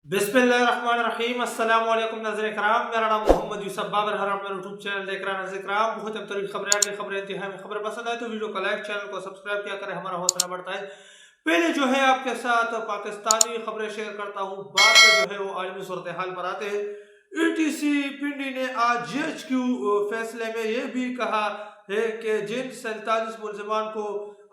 बिस्मिल्लाहिर्रहमानिर्रहीम। अस्सलाम वालेकुम नाज़रीन कराम, मेरा नाम मोहम्मद यूसुफ बाबर हर अपना यूट्यूब चैनल देख रहा है। नाज़रीन कराम, बहुत अहम तरीन खबरें आगे खबरें इंतहा में खबरें पसंद आए तो वीडियो को लाइक, चैनल को सब्सक्राइब किया करें, हमारा हौसला बढ़ता है। पहले जो है आपके साथ पाकिस्तानी खबरें शेयर करता हूँ, बाद में जो है वो आलमी सूरत हाल पर आते हैं। ETC पिंडी ने आज GHQ फैसले में ये भी कहा है कि जिन 47 मुलजमान को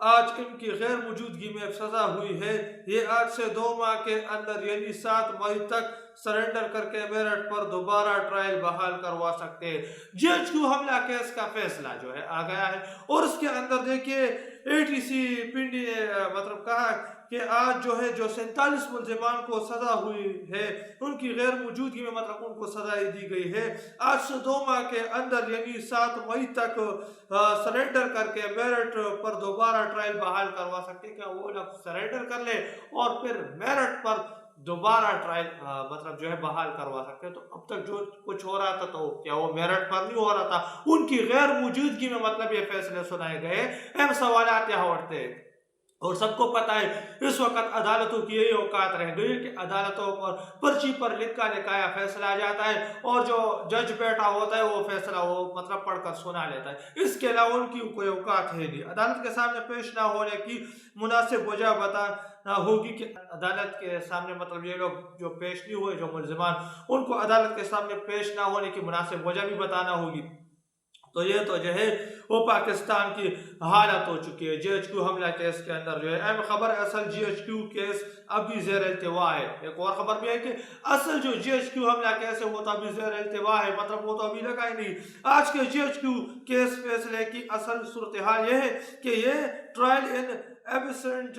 आज इनकी गैर मौजूदगी में सजा हुई है, ये आज से 2 माह के अंदर यानी 7 मई तक सरेंडर करके मेरठ पर दोबारा ट्रायल बहाल करवा सकते हैं। GHQ हमला केस का फैसला जो है आ गया है और उसके अंदर देखिए ATC पिंडी ने मतलब कहा कि आज जो है जो 47 मुलजमान को सजा हुई है उनकी गैर मौजूदगी में मतलब उनको सजा दी गई है। आज से 2 माह के अंदर यानी 7 मई तक सरेंडर करके मेरठ पर दोबारा ट्रायल बहाल करवा सकते हैं। क्या वो लोग सरेंडर कर ले और फिर मेरठ पर दोबारा ट्रायल मतलब जो है बहाल करवा सकते हैं। तो अब तक जो कुछ हो रहा था तो क्या वो मेरठ पर नहीं हो रहा था, उनकी गैर मौजूदगी में मतलब ये फैसले सुनाए गए। अहम सवाल यहाँ उठते हैं और सबको पता है इस वक्त अदालतों की यही औकात रह गई कि अदालतों पर पर्ची पर लिखा लिखाया फैसला आ जाता है और जो जज बैठा होता है वो फैसला वो मतलब पढ़कर सुना लेता है। इसके अलावा उनकी कोई औकात है नहीं। अदालत के सामने पेश ना होने की मुनासिब वजह बताना होगी कि अदालत के सामने मतलब ये लोग जो पेश नहीं हुए जो मुलजमान, उनको अदालत के सामने पेश ना होने की मुनासिब वजह भी बताना होगी। तो ये तो जो है वो पाकिस्तान की हालत हो चुकी है। GHQ हमला केस के अंदर जो है अहम खबर, असल GHQ केस अभी ज़ेर इल्तिवा है। एक और खबर भी है कि असल जो GHQ हमला केस है वो तो अभी ज़ेर इल्तिवा है, मतलब वो तो अभी लगा ही नहीं। आज के GHQ केस फैसले की असल सूरत हाल ये है कि ये ट्रायल इन एबसेंट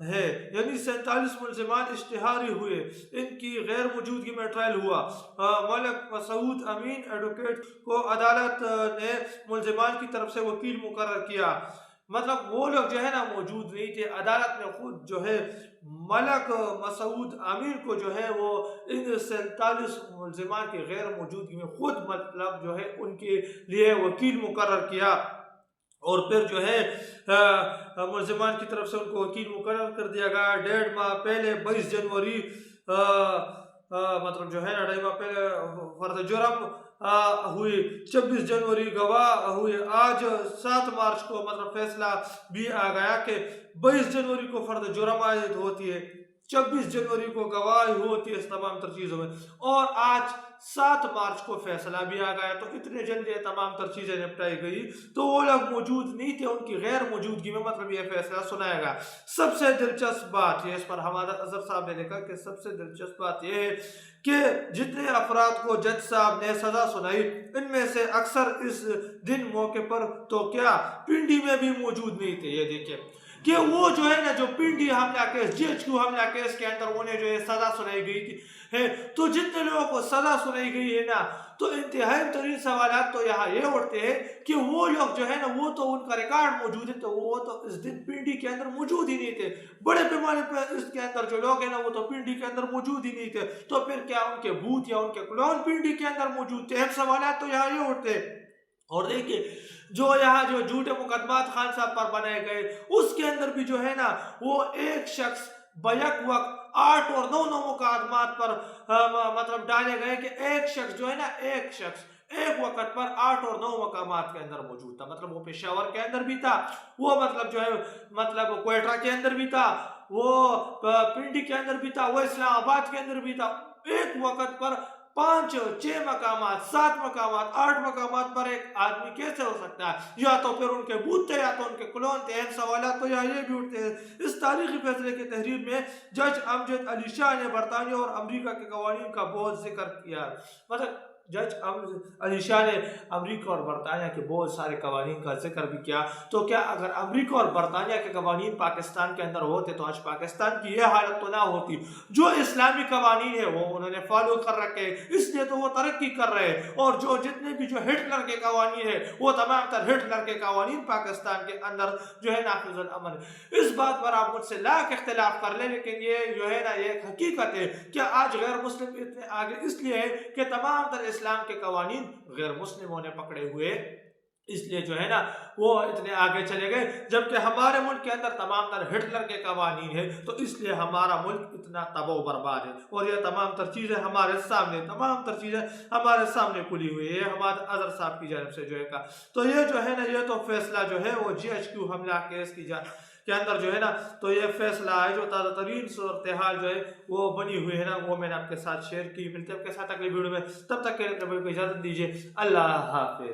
है, यानी 47 मुलजमान इश्तिहारी हुए, इनकी गैर मौजूदगी में ट्रायल हुआ। मलिक मसूद अमीन एडवोकेट को अदालत ने मुलजमान की तरफ से वकील मुकर्रर किया। मतलब वो लोग जो है ना मौजूद नहीं थे। अदालत ने खुद जो है मलिक मसूद अमीर को जो है वो इन 47 मुलजमान की गैर मौजूदगी में खुद मतलब जो है उनके लिए वकील मुकर्रर किया और फिर जो है मुलजमान की तरफ से उनको वकील मुकर्रर कर दिया गया। 1.5 माह पहले 22 जनवरी मतलब जो है ना 2.5 माह पहले फर्द जुर्म हुई, 26 जनवरी गवाह हुए। आज 7 मार्च को मतलब फैसला भी आ गया कि 22 जनवरी को फर्द जुर्म आयद होती है, 26 जनवरी को गवाही होती है इस तमाम तर चीज़ों में, और आज 7 मार्च को फैसला भी आ गया। तो इतने जल्दी तमाम तर चीज़ें निपटाई गई तो वो लोग मौजूद नहीं थे, उनकी गैर मौजूदगी में मतलब ये फैसला सुनाया गया। सबसे दिलचस्प बात ये, इस पर हमारा अजहर साहब ने लिखा कि सबसे दिलचस्प बात यह है कि जितने अफराद को जज साहब ने सजा सुनाई इनमें से अक्सर इस दिन मौके पर तो क्या पिंडी में भी मौजूद नहीं थे। ये देखिए कि वो जो है ना जो पिंडी हमला केस GHQ हमला केस के अंदर उन्हें जो है सजा सुनाई गई थी है, तो जितने लोगों को सजा सुनाई गई है ना, तो इंतहाई तरीन सवाल तो यहाँ ये उठते हैं कि वो लोग जो है ना वो तो उनका रिकॉर्ड मौजूद है, तो वो तो इस दिन पिंडी के अंदर मौजूद ही नहीं थे। बड़े पैमाने पर इसके अंदर जो लोग हैं ना वो तो पिंडी के अंदर मौजूद ही नहीं थे। तो फिर क्या उनके भूत या उनके क्लोन पिंडी के अंदर मौजूद थे? सवाल तो यहाँ ये उठते हैं। और देखिए जो यहाँ जो झूठे मुकदमात खान साहब पर बनाए गए उसके अंदर भी जो है ना वो एक शख्स बैक वक्त 8 और 9 मुकदमात पर मतलब डाले गए कि एक शख्स जो है ना एक शख्स एक वक्त पर 8 और 9 मकामात के अंदर मौजूद था। मतलब वो पेशावर के अंदर भी था, वो मतलब जो है मतलब क्वेटा के अंदर भी था, वो पिंडी के अंदर भी था, वो इस्लामाबाद के अंदर भी था। एक वक्त पर 5, 6 मकामात, 7 मकामात, 8 मकामात पर एक आदमी कैसे हो सकता है? या तो फिर उनके बूथ थे या तो उनके क्लोन थे। अहम सवाल तो यहाँ ये भी उठते हैं। इस तारीखी फैसले की तहरीर में जज अमजद अली शाह ने बरतानिया और अमरीका के कवानीन का बहुत जिक्र किया। मतलब जज अली शाह ने अमरीका और बरतानिया के बहुत सारे कवानीन का जिक्र भी किया। तो क्या अगर अमरीका और बरतानिया के कवानीन पाकिस्तान के अंदर होते तो आज पाकिस्तान की यह हालत तो ना होती। जो इस्लामी कवानीन है वो उन्होंने फॉलो कर रखे, इसलिए तो वो तरक्की कर रहे हैं। और जो जितने भी जो हिटलर के कवानीन है वो तमाम तर हिटलर के कवानीन पाकिस्तान के अंदर जो है नाफिजुल अमल है। इस बात पर आप मुझसे लाख इख्तिलाफ कर ले, लेकिन ये जो है ना ये हकीकत है कि आज गैर मुस्लिम इतने आगे इसलिए है कि तमाम तर इस्लाम के कवानीन गैर मुस्लिमों ने पकड़े हुए اس لیے جو ہے نا وہ اتنے آگے چلے گئے، جبکہ ہمارے ملک کے اندر تمام تر ہٹلر کے قوانین ہیں، تو اس لیے ہمارا ملک اتنا تباہ و برباد ہے، اور یہ تمام تر چیزیں ہمارے سامنے کھلی ہوئی ہے ہمارے اظہر صاحب کی جانب سے جو ہے کا۔ تو یہ جو ہے نا یہ تو فیصلہ جو ہے وہ GHQ حملہ کیس کے اندر جو ہے نا، تو یہ فیصلہ ہے جو تازہ ترین صورتحال جو ہے وہ بنی ہوئی ہے نا، وہ میں نے آپ کے ساتھ شیئر کی۔ ملتے ہیں آپ کے ساتھ اگلی ویڈیو میں، تب تک کے لیے اپنے بھائی کو اجازت دیجیے، اللہ حافظ۔